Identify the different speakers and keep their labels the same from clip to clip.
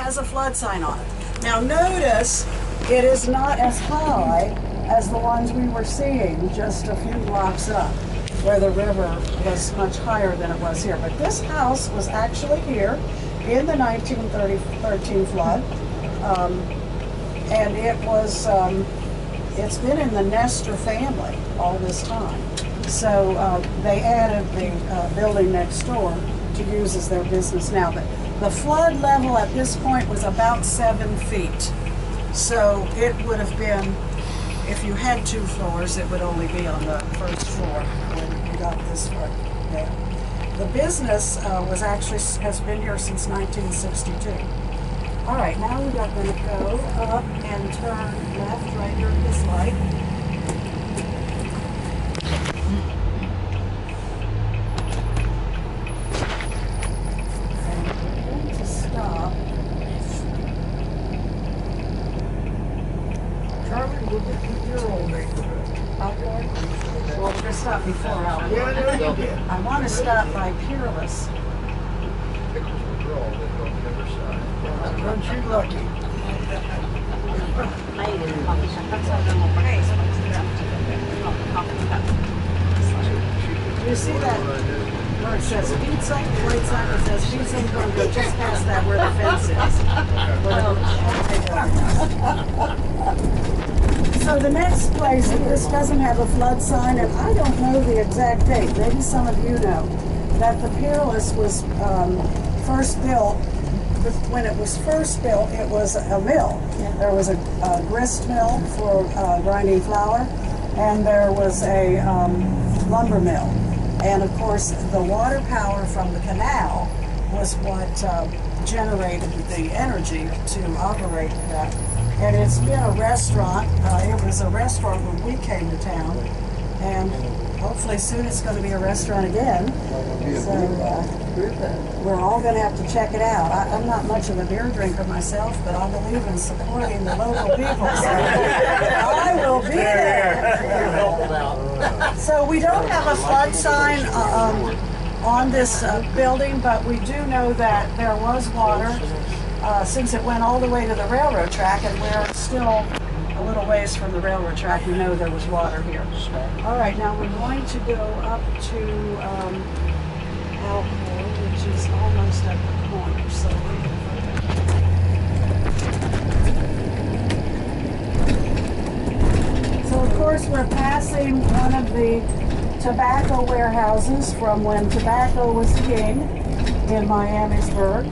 Speaker 1: has a flood sign on it. Now notice, it is not as high as the ones we were seeing just a few blocks up, where the river was much higher than it was here. But this house was actually here in the 1913 flood, and it was, it's been in the Nestor family all this time. So they added the building next door to use as their business now. But the flood level at this point was about 7 feet. So it would have been, if you had 2 floors, it would only be on the first floor when you got this far there. The business has been here since 1962. All right, now we are going to go up and turn left right here at this light. And we're going to stop.
Speaker 2: Charlie, we'll get to your old neighborhood.
Speaker 1: Okay. Well, we're going to stop before Alport.
Speaker 2: Yeah, I know you did.
Speaker 1: I want to stop by Peerless.
Speaker 2: Aren't you lucky?
Speaker 1: You see that where it says pizza, white sign that says pizza, we're going to go just past that where the fence is. So the next place, this doesn't have a flood sign, and I don't know the exact date, maybe some of you know, that the Peerless was first built. When it was first built, it was a mill. There was a grist mill for grinding flour, and there was a lumber mill. And of course, the water power from the canal was what generated the energy to operate that. And it's been a restaurant. It was a restaurant when we came to town, and hopefully soon it's going to be a restaurant again. So we're all going to have to check it out. I'm not much of a beer drinker myself, but I believe in supporting the local people. So I will be there. So we don't have a flood sign on this building, but we do know that there was water since it went all the way to the railroad track, and we're still a little ways from the railroad track. We know there was water here. All right, now we're going to go up to Alport, which is almost at the corner. So of course we're passing one of the tobacco warehouses from when tobacco was king in Miamisburg.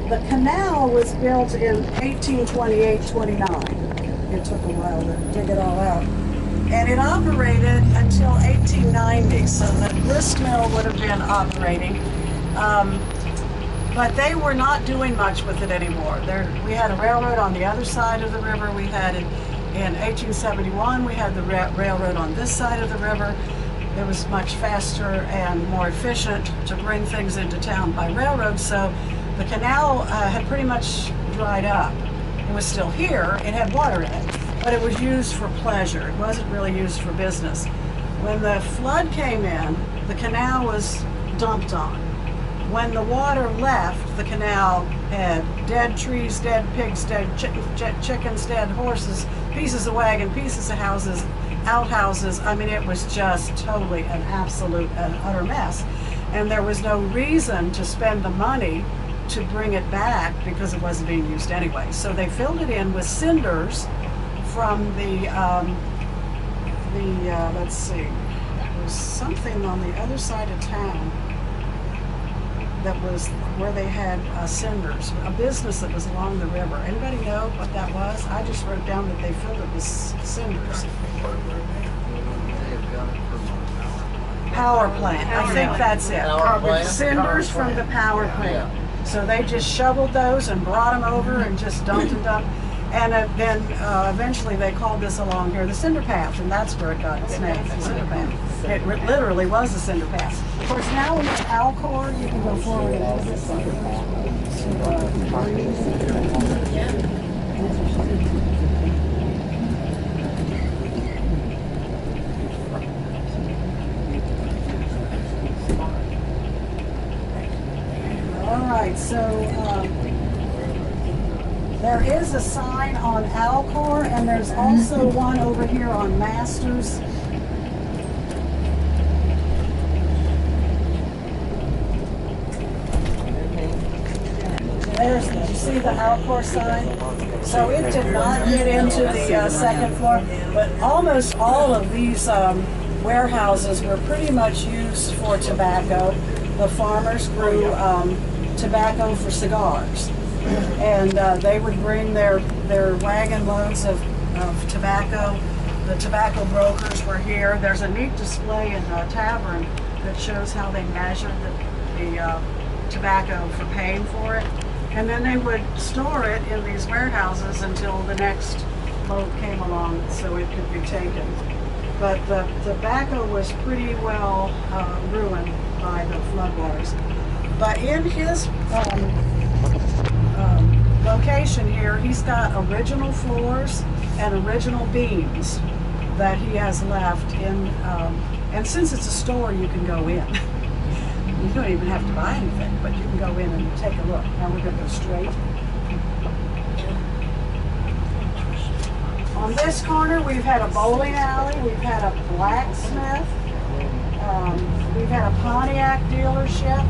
Speaker 1: The canal was built in 1828-29. It took a while to dig it all out. And it operated until 1890, so the grist mill would have been operating. But they were not doing much with it anymore. We had a railroad on the other side of the river. We had it in 1871, we had the railroad on this side of the river. It was much faster and more efficient to bring things into town by railroad, so the canal had pretty much dried up. It was still here, it had water in it, but it was used for pleasure. It wasn't really used for business. When the flood came in, the canal was dumped on. When the water left, the canal had dead trees, dead pigs, dead chickens, dead horses, pieces of wagon, pieces of houses, outhouses. I mean, it was just totally an absolute and utter mess. And there was no reason to spend the money to bring it back because it wasn't being used anyway. So they filled it in with cinders from let's see, there was something on the other side of town that was where they had cinders, a business that was along the river. Anybody know what that was? I just wrote down that they filled it with cinders. Power plant. I think that's it. Cinders from the power plant. So they just shoveled those and brought them over and just dumped and dumped. And then eventually they called this along here the cinder path, and that's where it got its name, the cinder path. It literally was a cinder path. Of course, now we have Alcor. You can go forward and visit cinder path. All right, So there is a sign on Alcor, and there's also one over here on Masters. There's, did you see the Alcor sign? So it did not get into the second floor, but almost all of these warehouses were pretty much used for tobacco. The farmers grew tobacco for cigars, and they would bring their wagon loads of tobacco. The tobacco brokers were here. There's a neat display in the tavern that shows how they measured the tobacco for paying for it. And then they would store it in these warehouses until the next load came along so it could be taken. But the tobacco was pretty well ruined by the floodwaters. But in his location here, he's got original floors and original beams that he has left in, and since it's a store, you can go in. You don't even have to buy anything, but you can go in and take a look. Now we're going to go straight. On this corner, we've had a bowling alley, we've had a blacksmith, we've had a Pontiac dealership.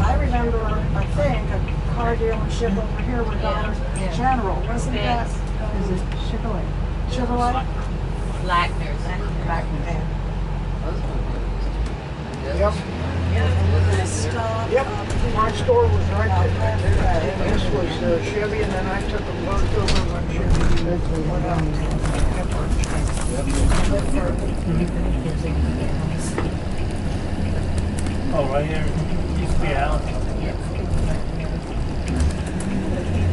Speaker 1: I remember, I think, a car dealership over here with Dollar General. Wasn't that? Is it Chevrolet? Chevrolet?
Speaker 3: Lackner's.
Speaker 2: Yep.
Speaker 1: Stop.
Speaker 2: Yep. My store was right there. This was Chevy, and then I took them both over when Chevy went out.
Speaker 4: Oh, right here. Used to be a house.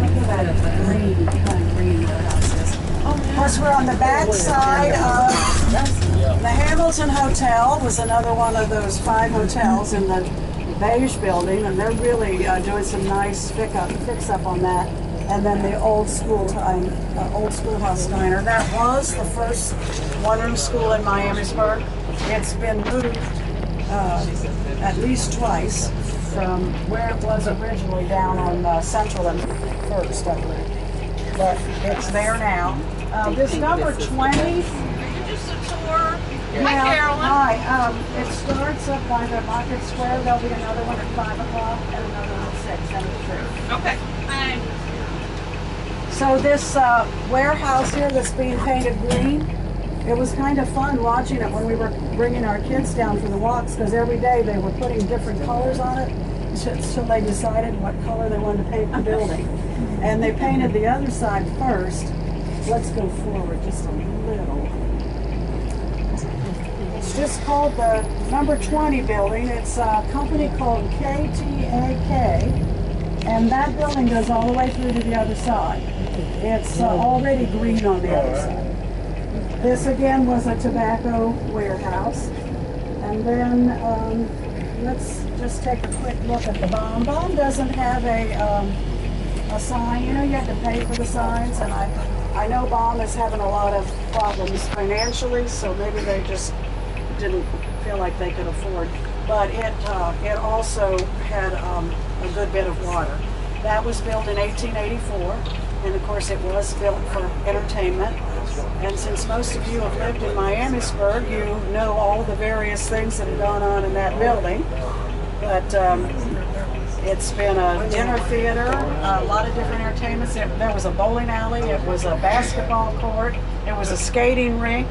Speaker 1: Look at that green, kind of green warehouse is. Of course, we're on the back side of the Hamilton Hotel. Was another one of those 5 hotels in the beige building, and they're really doing some nice fix up on that. And then the old schoolhouse diner. That was the first one-room school in Miamisburg. It's been moved at least twice from where it was originally down on Central and First, I believe. But it's there now. This number 20.
Speaker 3: Just a tour.
Speaker 1: Yeah,
Speaker 3: Hi, Carolyn.
Speaker 1: hi. It starts up by the Market Square. There'll be another one at 5 o'clock and another one at 6 and at 3.
Speaker 3: Okay. Hi.
Speaker 1: So this warehouse here that's being painted green, it was kind of fun watching it when we were bringing our kids down for the walks, because every day they were putting different colors on it until they decided what color they wanted to paint the building. And they painted the other side first. Let's go forward just a little. It's just called the number 20 building. It's a company called KTAK, and that building goes all the way through to the other side. It's already green on the other side. This again was a tobacco warehouse. And then let's just take a quick look at the Bomb. Bomb doesn't have a sign. You know, you have to pay for the signs, and I know Bomb is having a lot of problems financially, so maybe they just didn't feel like they could afford. But it also had a good bit of water. That was built in 1884, and of course it was built for entertainment. And since most of you have lived in Miamisburg, you know all the various things that have gone on in that building. But it's been a dinner theater, a lot of different entertainments. There was a bowling alley, it was a basketball court, it was a skating rink.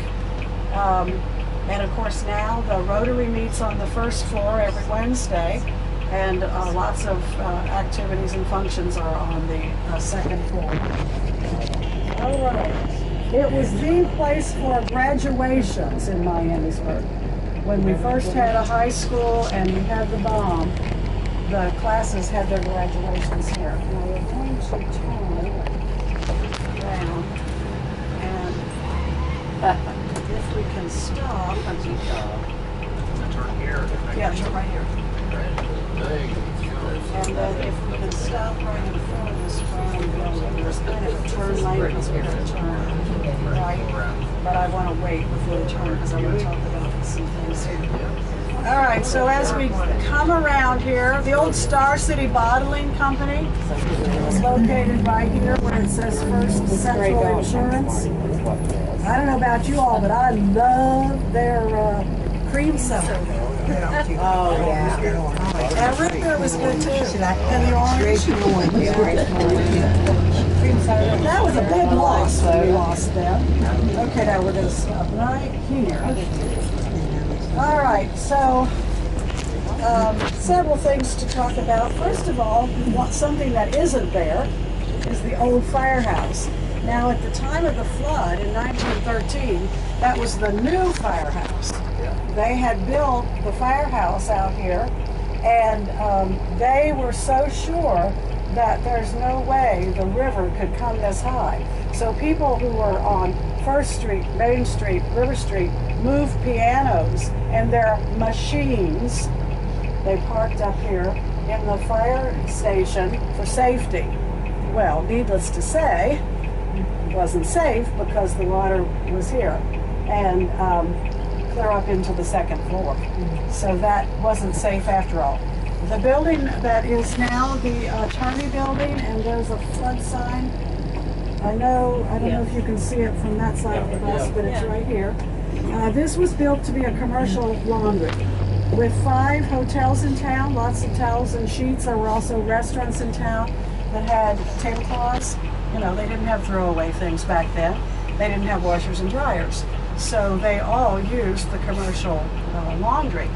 Speaker 1: And of course now the Rotary meets on the first floor every Wednesday, and lots of activities and functions are on the second floor. All right. It was the place for graduations in Miamisburg. When we first had a high school and we had the Bomb, the classes had their graduations here. Now we're going to turn around, and if we can stop,
Speaker 5: Turn here.
Speaker 1: yeah, turn right here. And then if we can stop right in front of this brown building, there's kind of a turn lane because we're going to turn right. But I want to wait before we turn because I want to talk about some things here. All right, so as we come around here, the old Star City Bottling Company is located right here where it says First Central Insurance. I don't know about you all, but I love their cream soda.
Speaker 6: Oh, yeah.
Speaker 1: That root beer was good too. And the orange. That was a big loss when we lost them. Okay, now we're going to stop right here. All right, so several things to talk about. First of all, something that isn't there is the old firehouse. Now, at the time of the flood in 1913, that was the new firehouse. They had built the firehouse out here, and they were so sure that there's no way the river could come this high. So people who were on First Street, Main Street, River Street, moved pianos and their machines. They parked up here in the fire station for safety. Well, needless to say, it wasn't safe because the water was here and clear up into the second floor. So that wasn't safe after all. The building that is now the attorney building, and there's a flood sign. I don't know if you can see it from that side of the bus, but it's right here. This was built to be a commercial laundry with 5 hotels in town, lots of towels and sheets. There were also restaurants in town that had tablecloths. You know, they didn't have throwaway things back then. They didn't have washers and dryers. So they all used the commercial laundry.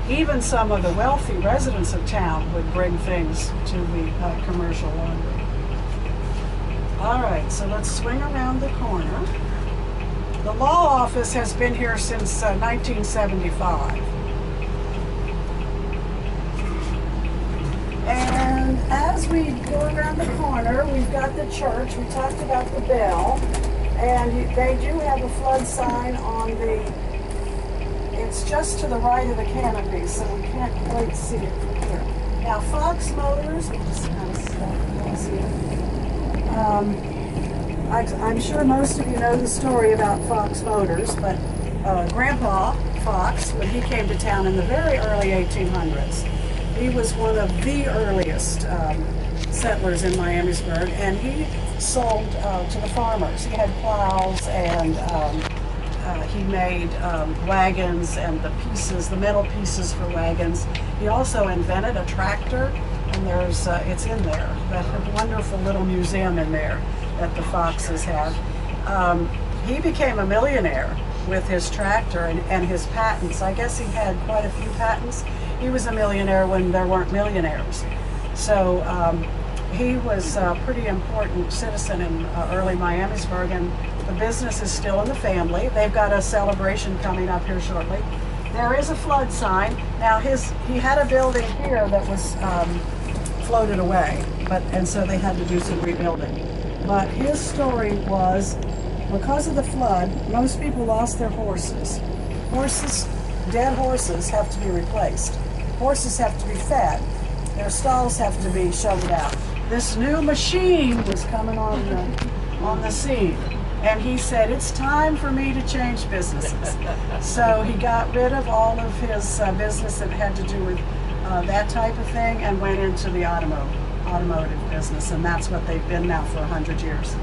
Speaker 1: Even some of the wealthy residents of town would bring things to the commercial laundry. All right, so let's swing around the corner. The law office has been here since 1975. And as we go around the corner, we've got the church. We talked about the bell. And they do have a flood sign on the, it's just to the right of the canopy, so we can't quite see it from here. Now, Fox Motors, we'll just kind of stop here. I'm sure most of you know the story about Fox Motors, but Grandpa Fox, when he came to town in the very early 1800s, he was one of the earliest settlers in Miamisburg, and he sold to the farmers. He had plows, and he made wagons and the metal pieces for wagons. He also invented a tractor, and there's it's in there, that wonderful little museum in there that the Foxes have. He became a millionaire with his tractor and his patents. I guess he had quite a few patents. He was a millionaire when there weren't millionaires. So he was a pretty important citizen in early Miamisburg, and the business is still in the family. They've got a celebration coming up here shortly. There is a flood sign. Now he had a building here that was floated away, and so they had to do some rebuilding. But his story was, because of the flood, most people lost their horses. Dead horses have to be replaced. Horses have to be fed. Their stalls have to be shoveled out. This new machine was coming on the scene, and he said, it's time for me to change businesses. So he got rid of all of his business that had to do with that type of thing and went into the automotive business, and that's what they've been now for 100 years.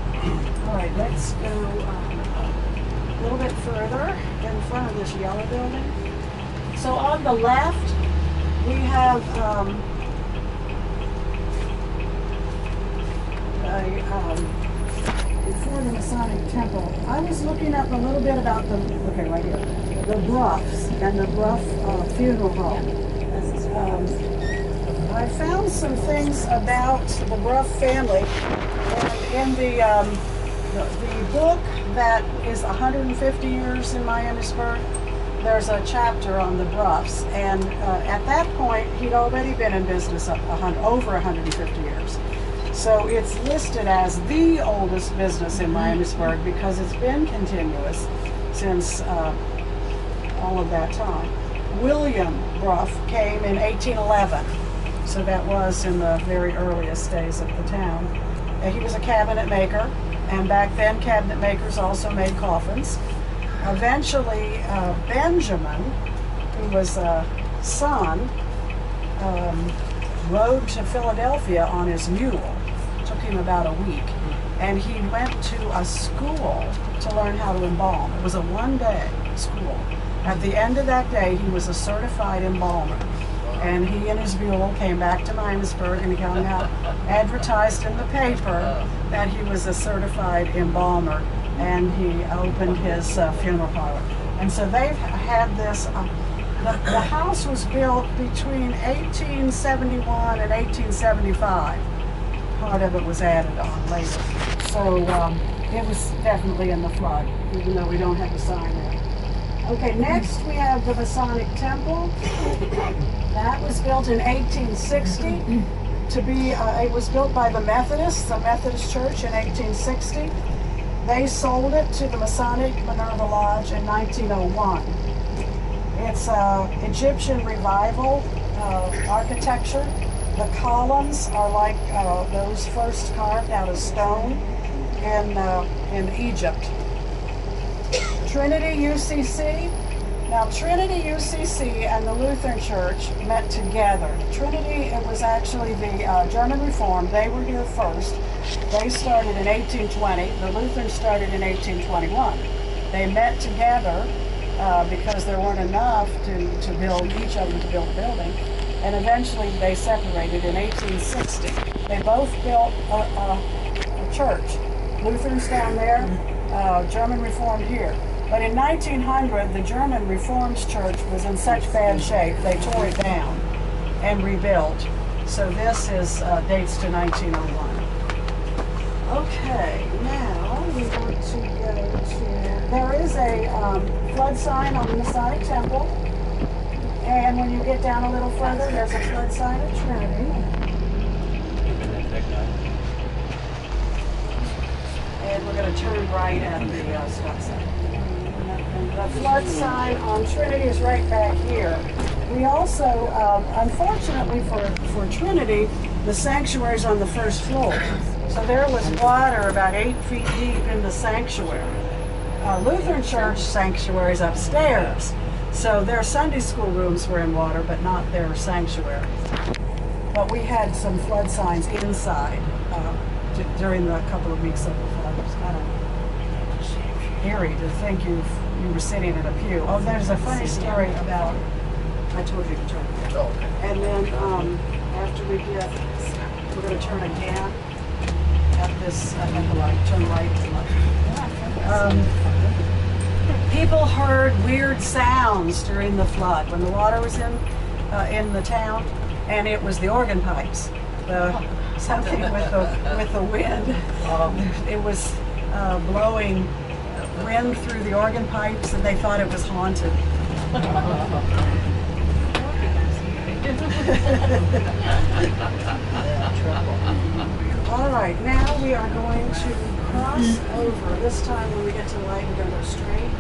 Speaker 1: All right, let's go a little bit further in front of this yellow building. So on the left, we have before the Masonic Temple. I was looking up a little bit about right here, the Bruffs and the Bruff Funeral Home. I found some things about the Bruff family, and in the book that is 150 years in Miamisburg, there's a chapter on the Bruffs, and at that point, he'd already been in business over 150 years. So it's listed as the oldest business in Miamisburg because it's been continuous since all of that time. William Bruff came in 1811, so that was in the very earliest days of the town. He was a cabinet maker, and back then cabinet makers also made coffins. Eventually, Benjamin, who was a son, rode to Philadelphia on his mule. It took him about a week. And he went to a school to learn how to embalm. It was a one-day school. At the end of that day, he was a certified embalmer. And he and his mule came back to Miamisburg, and he hung out, advertised in the paper that he was a certified embalmer, and he opened his funeral parlor. And so they've had this, the house was built between 1871 and 1875. Part of it was added on later. So it was definitely in the flood, even though we don't have a sign there. Okay, next we have the Masonic Temple. That was built in 1860 to be, it was built by the Methodists, the Methodist Church in 1860. They sold it to the Masonic Minerva Lodge in 1901. It's Egyptian revival architecture. The columns are like those first carved out of stone in Egypt. Trinity UCC. Now Trinity UCC and the Lutheran Church met together. Trinity, it was actually the German Reformed. They were here first. They started in 1820. The Lutherans started in 1821. They met together because there weren't enough to build, each of them to build a building. And eventually they separated in 1860. They both built a church. Lutherans down there, German Reformed here. But in 1900, the German Reformed Church was in such bad shape, they tore it down and rebuilt. So this is dates to 1901. Okay, now we want to go to, there is a flood sign on the Masonic Temple. And when you get down a little further, there's a flood sign at Trinity. And we're going to turn right at the stop sign. The flood sign on Trinity is right back here. We also, unfortunately for Trinity, the sanctuary is on the first floor. So there was water about 8 feet deep in the sanctuary. Lutheran Church sanctuary is upstairs. So their Sunday school rooms were in water, but not their sanctuary. But we had some flood signs inside during the couple of weeks of the flood. It was kind of eerie to think you were sitting in a pew. Oh, there's a funny story about, I told you to turn. And then after we get, we're going to turn again at this, at the light, turn right and left. People heard weird sounds during the flood when the water was in the town, and it was the organ pipes. Something with the wind. It was blowing wind through the organ pipes, and they thought it was haunted. All right, now we are going to cross over. This time when we get to the light, we're going to go straight.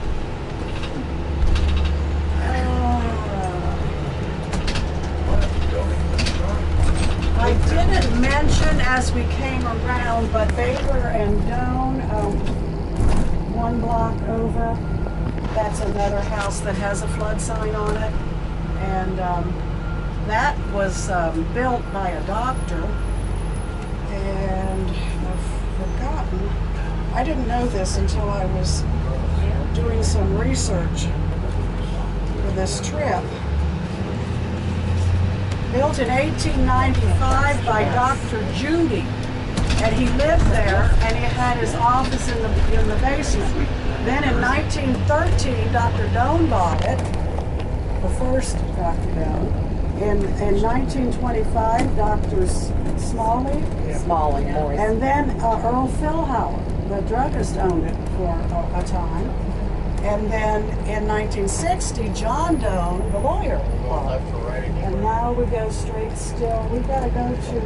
Speaker 1: I didn't mention as we came around, but Baker and Doan, 1 block over, that's another house that has a flood sign on it. And that was built by a doctor, and I've forgotten. I didn't know this until I was doing some research for this trip. Built in 1895 by Dr. Judy, and he lived there, and he had his office in the basement. Then in 1913, Dr. Doan bought it, the first Dr. Doan. In 1925, Dr. Smalley, and then Earl Philhauer, the druggist, owned it for a time. And then in 1960, John Doan, the lawyer, bought it. And now we go straight still. We've got to go to